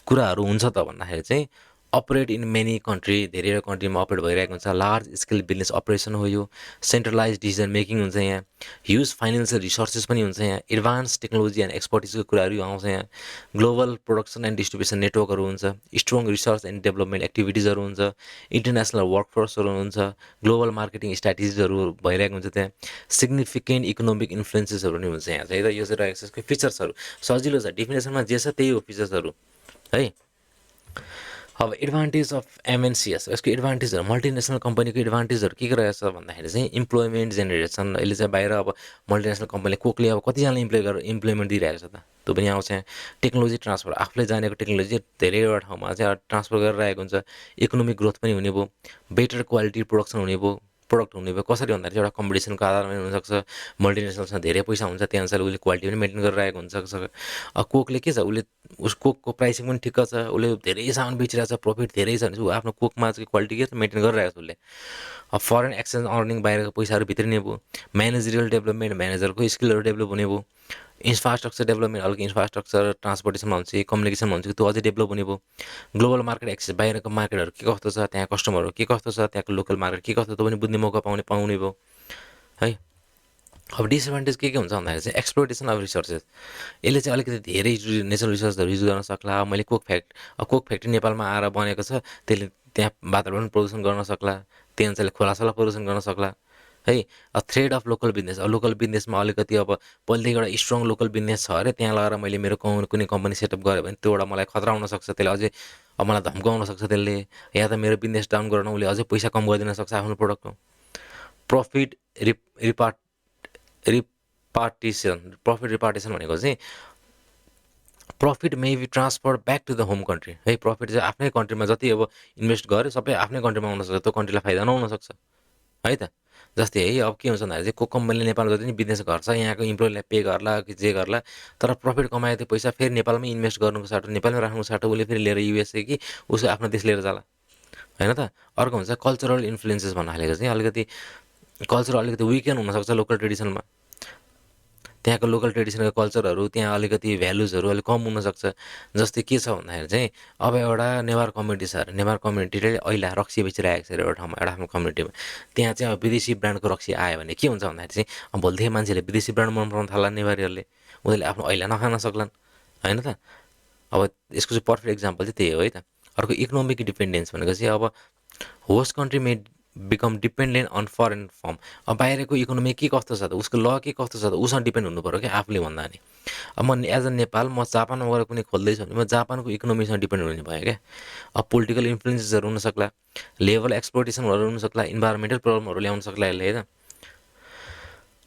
कुराहरू हुन्छ त भन्दाखेरि चाहिँ अपरेट इन मेनी कन्ट्री, धेरैवटा कन्ट्रीमा अपरेट भइरहेको हुन्छ। लार्ज स्केल बिजनेस अपरेसन हो यो। सेन्ट्रलाइज डिसिजन मेकिङ हुन्छ यहाँ। ह्युज फाइनेन्सियल रिसोर्सेस पनि हुन्छ यहाँ। एडभान्स टेक्नोलोजी एन्ड एक्सपर्टिजको कुराहरू आउँछ यहाँ। ग्लोबल प्रोडक्सन एन्ड डिस्ट्रिब्युसन नेटवर्कहरू हुन्छ। स्ट्रङ रिसर्च एन्ड डेभलपमेन्ट एक्टिभिटिजहरू हुन्छ। इन्टरनेसनल वर्कफोर्सहरू हुन्छ। ग्लोबल मार्केटिङ स्ट्राटेजिजहरू भइरहेको हुन्छ त्यहाँ। सिग्निफिकेन्ट इकोनोमिक इन्फ्लुएन्सेसहरू पनि हुन्छ यहाँ चाहिँ। यो चाहिँ रहेको छ फिचर्सहरू। सजिलो छ, डेफिनेसनमा जे छ त्यही हो फिचर्सहरू है। अब एडभान्टेज अफ एमएनसिएस, यसको एडभान्टेजहरू, मल्टिनेसनल कम्पनीको एडभान्टेजहरू के रहेछ भन्दाखेरि चाहिँ इम्प्लोइमेन्ट जेनेरेसन। यसले चाहिँ बाहिर अब मल्टिनेसनल कम्पनीले कोकले अब कतिजनाले इम्प्लोइमेन्ट दिइरहेको छ त, त्यो पनि आउँछ यहाँ। टेक्नोलोजी ट्रान्सफर, आफूले जानेको टेक्नोलोजी धेरैवटा ठाउँमा चाहिँ ट्रान्सफर गरिरहेको हुन्छ। इकोनोमिक ग्रोथ पनि हुने भयो। बेटर क्वालिटी प्रोडक्सन हुने भयो, प्रोडक्ट हुने भयो। कसरी भन्दाखेरि चाहिँ एउटा कम्पिटिसनको आधारमा हुनसक्छ। मल्टिनेसनलसँग धेरै पैसा हुन्छ, त्यही अनुसार उसले क्वालिटी पनि मेन्टेन गरिरहेको हुन्छ। कोकले के छ, उसले उस कोकको प्राइसिङ पनि ठिक्क छ, उसले धेरै सामान बेचिरहेको छ, प्रफिट धेरै छ भने चाहिँ ऊ आफ्नो कोकमा चाहिँ क्वालिटी के छ मेन्टेन गरिरहेको छ उसले। अब फरेन एक्सचेन्ज अर्निङ, बाहिरको पैसाहरू भित्रिने भयो। म्यानेजरियल डेभलपमेन्ट, म्यानेजरको स्किलहरू डेभलप हुने भयो। इन्फ्रास्ट्रक्चर डेभलपमेन्ट, हल्का इन्फ्रास्ट्रक्चर ट्रान्सपोर्टेसनमा हुन्छ कि कम्युनिकेसनमा हुन्छ कि त्यो अझै डेभलप हुने भयो। ग्लोबल मार्केट एक्सेस, बाहिरको मार्केटहरू के कस्तो छ, त्यहाँ कस्टमरहरू के कस्तो छ, त्यहाँको लोकल मार्केट के कस्तो, त्यो पनि बुझ्ने मौका पाउने भयो है। अब डिसएडभान्टेज के हुन्छ भन्दाखेरि चाहिँ एक्सप्लोइटेसन अफ रिसोर्सेस। यसले चाहिँ अलिकति धेरै नेचरल रिसोर्सहरू युज गर्न सक्ला। मैले कोक फ्याक्ट्री नेपालमा आएर बनेको छ, त्यसले त्यहाँ वातावरण प्रदूषण गर्न सक्ला, त्यही अनुसारले खोलासोला प्रदूषण गर्न सक्ला है। थ्रेड अफ लोकल बिजनेस, अब लोकल बिजनेसमा अलिकति अब पहिलेदेखि एउटा स्ट्रङ लोकल बिजनेस छ अरे, त्यहाँ लगाएर मैले मेरो कुनै कम्पनी सेटअप गरेँ भने त्यो एउटा मलाई खतरा हुनसक्छ। त्यसले अझै अब मलाई धम्काउन सक्छ त्यसले, या त मेरो बिजनेस डाउन गरेर उसले अझै पैसा कम गरिदिन सक्छ आफ्नो प्रोडक्टको। प्रफिट प्रफिट रिपार्टिसन भनेको चाहिँ profit may be transfer back to the home country है। प्रफिट चाहिँ आफ्नै कन्ट्रीमा जति अब इन्भेस्ट गऱ्यो सबै आफ्नै कन्ट्रीमा आउनसक्छ, त्यो कन्ट्रीलाई फाइदा नहुनसक्छ है त। जस्तै है, अब के हुन्छ भन्दाखेरि चाहिँ को कम्पनीले नेपालमा जति पनि बिजनेस गर्छ, यहाँको इम्प्लोइलाई पे गर्ला कि जे गर्ला, तर प्रफिट कमायो त्यो पैसा फेरि नेपालमै इन्भेस्ट गर्नुको साटो, नेपालमै राख्नुको साटो उसले फेरि लिएर युएसए कि उसको आफ्नो देश लिएर जाला होइन त। अर्को हुन्छ कल्चरल इन्फ्लुएन्सेस भन्नु थालेको चाहिँ अलिकति कल्चर अलिकति विकेन हुनसक्छ लोकल ट्रेडिसनमा। त्यहाँको लोकल ट्रेडिसनल कल्चरहरू, त्यहाँ अलिकति भ्यालुजहरू अलिक कम हुनसक्छ। जस्तै के छ भन्दाखेरि चाहिँ अब एउटा नेवार कम्युनिटी छ अरे, नेवार कम्युनिटीले अहिले रक्सी बेचिरहेको छ अरे एउटा ठाउँमा, एउटा आफ्नो कम्युनिटीमा। त्यहाँ चाहिँ अब विदेशी ब्रान्डको रक्सी आयो भने के हुन्छ भन्दाखेरि चाहिँ अब भोलिदेखि मान्छेले विदेशी ब्रान्ड मन पराउन थाल्ला नेवारीहरूले, उनीहरूले आफ्नो ऐला नखान सक्लान् होइन त। अब यसको चाहिँ पर्फेक्ट इक्जाम्पल चाहिँ त्यही हो है त। अर्को इकोनोमिक डिपेन्डेन्स भनेको चाहिँ अब host country may become dependent on foreign firm. अब बाहिरको इकोनोमी के कस्तो छ त, उसको ल के कस्तो छ त, उसँग डिपेन्ड हुनु पऱ्यो क्या आफूले भन्दा नि। अब म एज अ नेपाल, म जापानमा गएर कुनै खोल्दैछु भने म जापानको इकोनोमीसँग डिपेन्ड हुने भयो क्या। अब पोलिटिकल इन्फ्लुएन्सेसहरू हुनसक्ला, लेभल एक्सप्लोइटेसनहरू हुनसक्ला, इन्भाइरोमेन्टल प्रब्लमहरू ल्याउन सक्ला यसले होइन।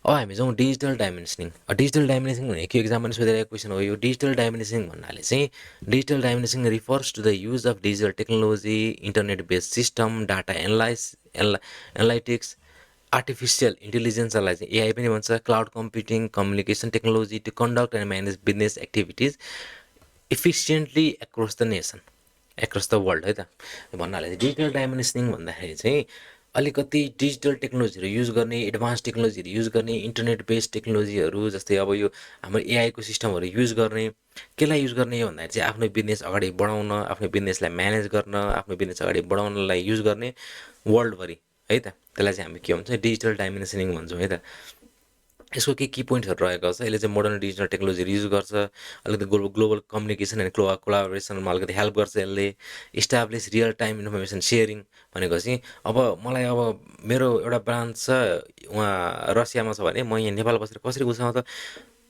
अब हामी जाउँ डिजिटल डाइमेन्सनिङ। डिजिटल डाइमेन्सनिङ भनेको के, एक्जाममा सोधिरहेको क्वेसन हो यो। डिजिटल डाइमेन्सनिङ भन्नाले चाहिँ digital dimensioning refers to the use of digital technology, internet based system, data analytics, artificial इन्टेलिजेन्सलाई चाहिँ एआई पनि भन्छ, cloud computing, communication technology to conduct and manage business activities efficiently across the nation, across the world है त। भन्नाले चाहिँ digital डाइमेन्सनिङ भन्दाखेरि चाहिँ अलिकति डिजिटल टेक्नोलोजीहरू युज गर्ने, एडभान्स टेक्नोलोजीहरू युज गर्ने, इन्टरनेट बेस्ड टेक्नोलोजीहरू जस्तै अब यो हाम्रो एआईको सिस्टमहरू युज गर्ने। केलाई युज गर्ने हो भन्दाखेरि चाहिँ आफ्नो बिजनेस अगाडि बढाउन, आफ्नो बिजनेसलाई म्यानेज गर्न, आफ्नो बिजनेस अगाडि बढाउनलाई युज गर्ने वर्ल्डभरि है त। त्यसलाई चाहिँ हामी के भन्छ, डिजिटल डाइमेन्सनिङ भन्छौँ है त। यसको के पोइन्टहरू रहेको छ, यसले चाहिँ मोडर्न डिजिटल टेक्नोलोजीहरू युज गर्छ, अलिकति ग्लोबल कम्युनिकेसन एन्ड कोलाबोरेसनमा अलिकति हेल्प गर्छ यसले। Establish real time information sharing भनेको चाहिँ अब मलाई अब मेरो एउटा ब्रान्च छ उहाँ रसियामा छ भने म यहाँ नेपाल बसेर कसरी उसँग त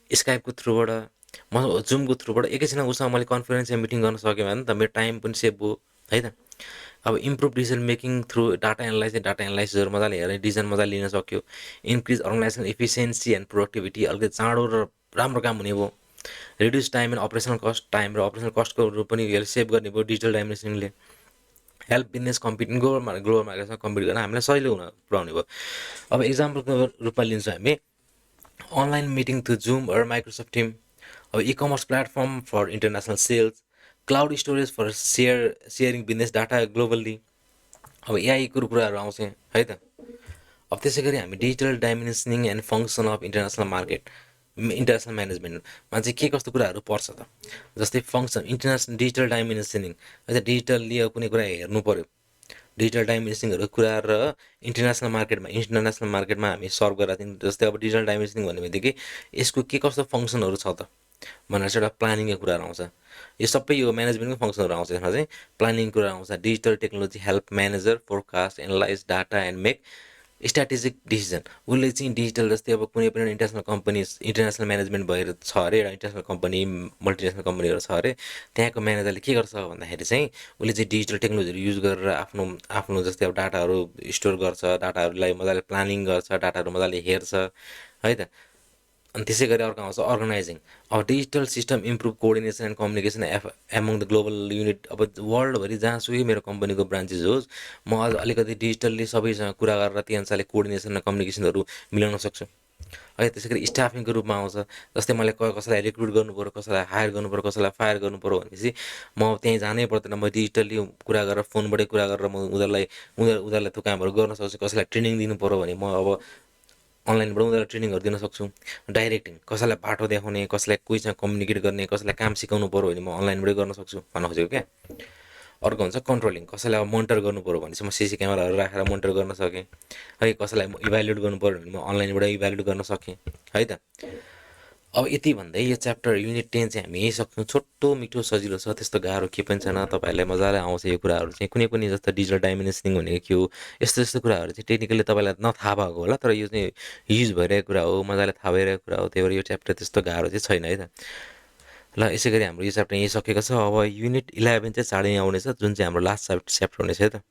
स्काइपको थ्रुबाट, म जुमको थ्रुबाट एकैछिनमा उसँग मैले कन्फरेन्स या मिटिङ गर्न सक्यो भने त मेरो टाइम पनि सेभ भयो है त। अब improve decision making through data एनालाइसिसहरू मजाले हेरेर डिसिजन मजाले लिन सक्यो। Increase organisation efficiency and productivity, अलिकति चाँडो र राम्रो काम हुने भयो। Reduce time and operational cost, time र अपरेसनल कस्टको पनि यसले सेभ गर्ने भयो डिजिटल डाइमेन्सनिङले। हेल्प बिजनेस कम्पिटिङ, ग्लोबल मार्केटसँग कम्पिट गर्न हामीलाई सजिलो पुऱ्याउने भयो। अब इक्जाम्पलको रूपमा लिन्छौँ हामी अनलाइन मिटिङ थ्रु जुम र माइक्रोसफ्ट टिम। अब e commerce platform for international sales, cloud storage for sharing business data globally. अब एआईको कुराहरू आउँछ है त। अब त्यसै गरी हामी digital dimensioning and function of international market international म्यानेजमेन्टमा चाहिँ के कस्तो कुराहरू पर्छ त, जस्तै function international digital dimensioning digitally अब कुनै कुरा हेर्नु पऱ्यो, डिजिटल डाइमेन्सनिङहरू कुरा र इन्टरनेसनल मार्केटमा हामी सर्भ गरेर थियौँ। जस्तै अब डिजिटल डाइमेन्सनिङ भन्ने बित्तिकै यसको के कस्तो फङ्सनहरू छ त भनेर चाहिँ एउटा प्लानिङको कुराहरू आउँछ। यो सबै यो म्यानेजमेन्टको फङ्सनहरू आउँछ। यसमा चाहिँ प्लानिङ कुरा आउँछ। Digital technology help manager forecast analyse data and make strategic decision. उसले चाहिँ डिजिटल जस्तै अब कुनै पनि इन्टरनेसनल म्यानेजमेन्ट भएर छ अरे, एउटा इन्टरनेसनल कम्पनी मल्टिनेसनल कम्पनीहरू छ अरे, त्यहाँको म्यानेजरले के गर्छ भन्दाखेरि चाहिँ उसले चाहिँ डिजिटल टेक्नोलोजीहरू युज गरेर आफ्नो आफ्नो जस्तै अब डाटाहरू स्टोर गर्छ, डाटाहरूलाई मजाले प्लानिङ गर्छ, डाटाहरू मजाले हेर्छ है त। अनि त्यसै गरी अर्को आउँछ अर्गनाइजिङ। अब digital system improve coordination and communication among the global unit. अब वर्ल्डभरि जहाँसुकै मेरो कम्पनीको ब्रान्चेस होस्, म अझ अलिकति डिजिटल्ली सबैसँग कुरा गरेर त्यही अनुसारले कोअर्डिनेसन र कम्युनिकेसनहरू मिलाउन सक्छु है। त्यसै गरी स्टाफिङको रूपमा आउँछ। जस्तै मैले कसैलाई रिक्रुट गर्नु पऱ्यो, कसैलाई हायर गर्नु पऱ्यो, कसैलाई फायर गर्नु पऱ्यो भनेपछि म त्यहीँ जानै पर्दैन, म डिजिटल्ली कुरा गरेर फोनबाटै कुरा गरेर म उनीहरूलाई त्यो कामहरू गर्न सक्छु। कसैलाई ट्रेनिङ दिनु पऱ्यो भने म अब अनलाइनबाट उनीहरूलाई ट्रेनिङहरू दिन सक्छु। डाइरेक्टिङ, कसैलाई बाटो देखाउने, कसैलाई कोहीसँग कम्युनिकेट गर्ने, कसैलाई काम सिकाउनु पऱ्यो भने म अनलाइनबाटै गर्न सक्छु भन्न खोजेको क्या। अर्को हुन्छ कन्ट्रोलिङ। कसैलाई अब मोनिटर गर्नु पऱ्यो भने चाहिँ म सिसी क्यामेराहरू राखेर मोनिटर गर्न सकेँ है। कसैलाई म इभ्यालुएट गर्नु पऱ्यो भने म अनलाइनबाट इभ्यालुएट गर्न सकेँ है त। अब यति भन्दै यो च्याप्टर युनिट 10 चाहिँ हामी यही सक्छौँ। छोटो मिठो सजिलो छ, त्यस्तो गाह्रो केही पनि छैन। तपाईँहरूलाई मजाले आउँछ यो कुराहरू चाहिँ। कुनै कुनै जस्तो डिजिटल डाइमेन्सनिङ भनेको के हो, यस्तो यस्तो कुराहरू चाहिँ टेक्निकली तपाईँलाई नथाहा भएको होला, तर यो चाहिँ युज भइरहेको कुरा हो, मजाले थाहा भइरहेको कुरा हो। त्यही भएर यो च्याप्टर त्यस्तो गाह्रो चाहिँ छैन है त। ल यसै गरी हाम्रो यो च्याप्टर यहीँ सकेको छ। अब युनिट 11 चाहिँ चाँडै आउनेछ, जुन चाहिँ हाम्रो लास्ट च्याप्टर हुनेछ है त।